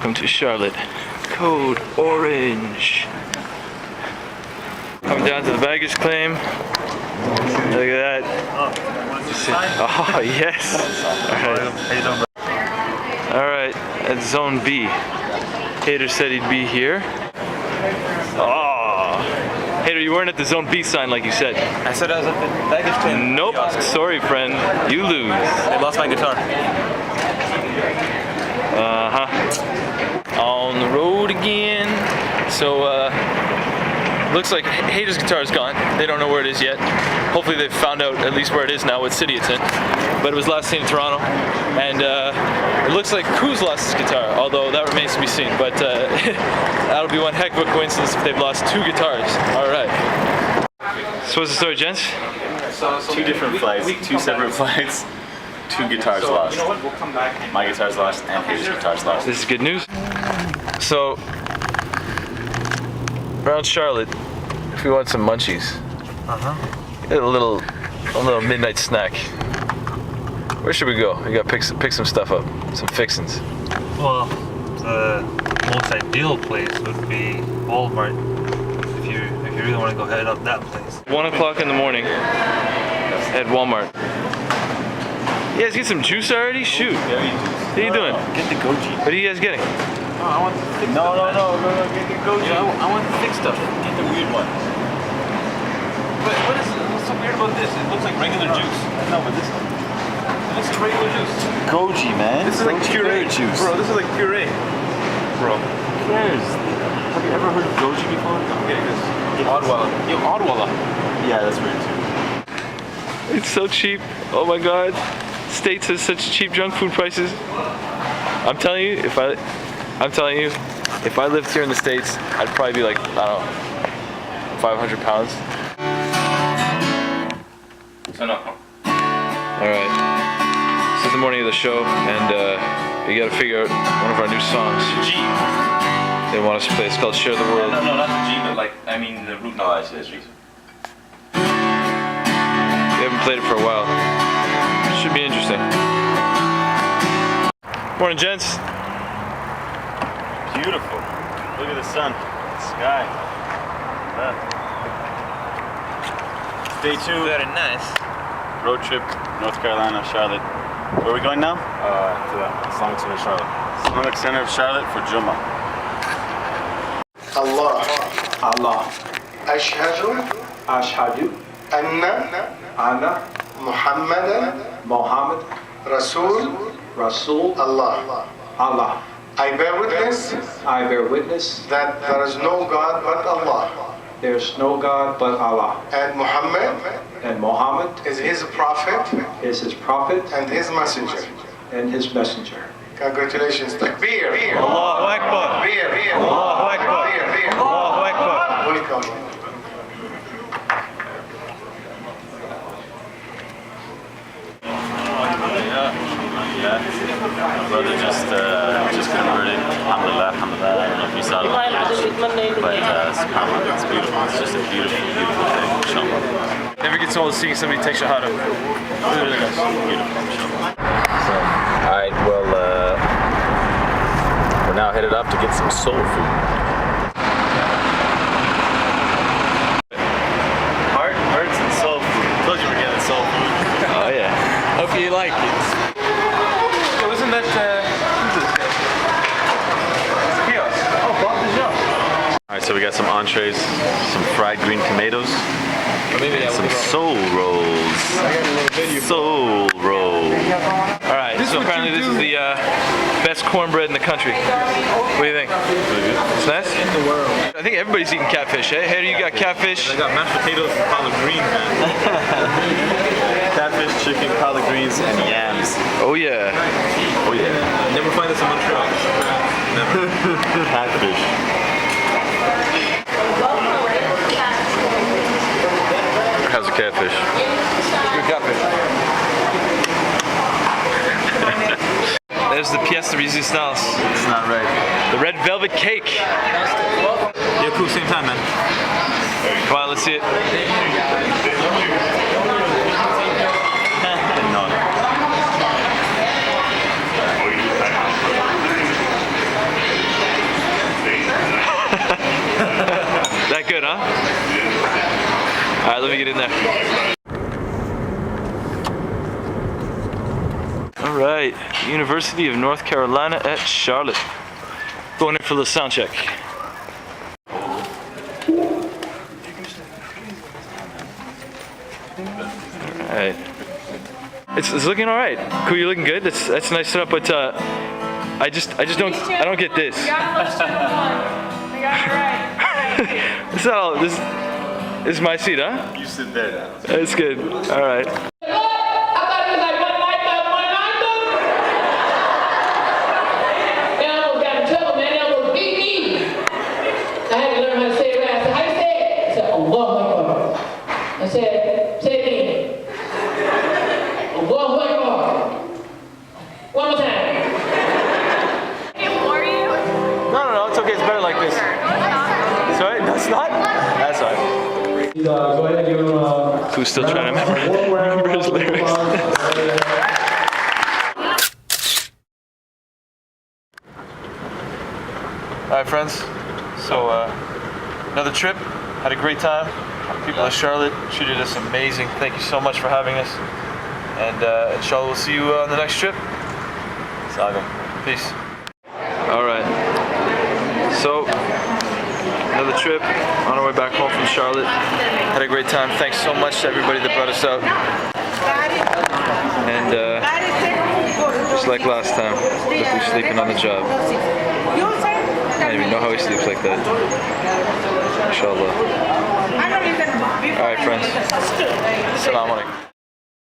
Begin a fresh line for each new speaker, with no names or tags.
Welcome to Charlotte. Code Orange. Coming down to the baggage claim. Look at that. Oh, yes. Alright, at Zone B. Hater said he'd be here. Oh. Hater, you weren't at the Zone B sign like you said.
I said I was at the baggage claim.
Nope. Sorry, friend. You lose.
I lost my guitar.
On the road again. So, looks like Hater's guitar is gone. They don't know where it is yet. Hopefully they've found out at least where it is now, what city it's in. But it was last seen in Toronto. And it looks like Cruz lost his guitar, although that remains to be seen. But that'll be one heck of a coincidence if they've lost 2 guitars. Alright. So what's the story, gents?
2 different flights, 2 separate flights. 2 guitars lost. My guitar's lost and his guitar's lost.
This is good news. So, around Charlotte, if we want some munchies, get a little midnight snack. Where should we go? We gotta pick some stuff up, some fixins.
Well, the most ideal place would be Walmart. If you really want to go head up that place.
1 o'clock in the morning at Walmart. You guys get some juice already? Shoot. What are you doing?
Get the goji.
What are you guys getting?
Oh, I want the thick stuff. No, get the goji. Yeah, I want the thick stuff. Get the weird one.
But what's so weird about this? It looks like regular juice.
No, but this one.
It looks like regular juice.
Goji, man.
This is like puree
juice.
Bro, this is like puree. Bro.
Who cares? Have you ever heard of goji before?
I'm getting this. Oddwalla. Yo, Oddwalla.
Yeah, that's weird too.
It's so cheap. Oh my god. States has such cheap junk food prices. I'm telling you, if I lived here in the States, I'd probably be like, I don't know, 500 pounds. Alright. This is the morning of the show, and we gotta figure out one of our new songs.
G.
They want us to play. It's called Share the World.
No, not the G, but like, I mean the root. No, actually, it's G.
We haven't played it for a while. Should be interesting. Morning, gents.
Beautiful. Look at the sun, the sky. Day 2.
Very nice.
Road trip, North Carolina, Charlotte. Where are we going now? To the Islamic Center of Charlotte. Islamic Center of Charlotte for Juma.
Allah.
Allah.
Ashhadu. Anna. Muhammad. Rasul. Allah. I bear witness that there is no God but Allah.
There's no God but Allah.
And Muhammad
is
his prophet and his messenger. Congratulations. Takbir.
Allahu Akbar. Allahu Akbar. Allahu Akbar.
Welcome.
Yeah. My brother just converted. Alhamdulillah. I don't know if you saw it, but subhanAllah, it's beautiful. It's just a beautiful, beautiful thing. Inshallah.
Never gets old seeing somebody take shahada. Really nice.
Beautiful, inshallah. Alright, well, we're now headed up to get some soul food. Hearts and soul food. Told you we're getting soul food.
Oh yeah.
Hope you like it.
Yo, isn't that kiosk? Oh, Bob the Jump.
Alright, so we got some entrees, some fried green tomatoes, and some soul rolls. Soul rolls.
Alright, so apparently this is the best cornbread in the country. What do you think? It's nice?
In the world.
I think everybody's eating catfish, eh? Hey, you got catfish?
I got mashed potatoes and collard greens, man. Catfish, chicken, collard greens, and yams.
Oh yeah.
Oh yeah.
Never find this in Montreal. Never.
Catfish.
How's the catfish?
Good catfish.
There's the pièce de résistance.
It's not right.
The red velvet cake.
Yeah, cool. Same time, man.
Come on, let's see it.
No.
good, huh? All right, let me get in there. All right, University of North Carolina at Charlotte. Going in for the sound check. All right. It's looking all right. Cool, you're looking good. That's a nice setup, but I just don't get this.
You got close to the one. We got it right.
This is all. This is my seat, huh?
You sit there now.
That's good. All right.
I said, say it again. Allahu Akbar. One more time.
No, it's okay. It's better like this. It's alright? No, it's not? That's alright.
Go ahead and give him
Who's still trying to remember his lyrics? Alright, friends. So, another trip. Had a great time. People of Charlotte treated us amazing. Thank you so much for having us. And inshallah, we'll see you on the next trip. Saga. Peace. Alright. So, another trip on our way back home from Charlotte. Had a great time. Thanks so much to everybody that brought us out. And just like last time, look who's sleeping on the job. I don't even know how he sleeps like that. Inshallah. Alright, friends. Assalamu alaikum.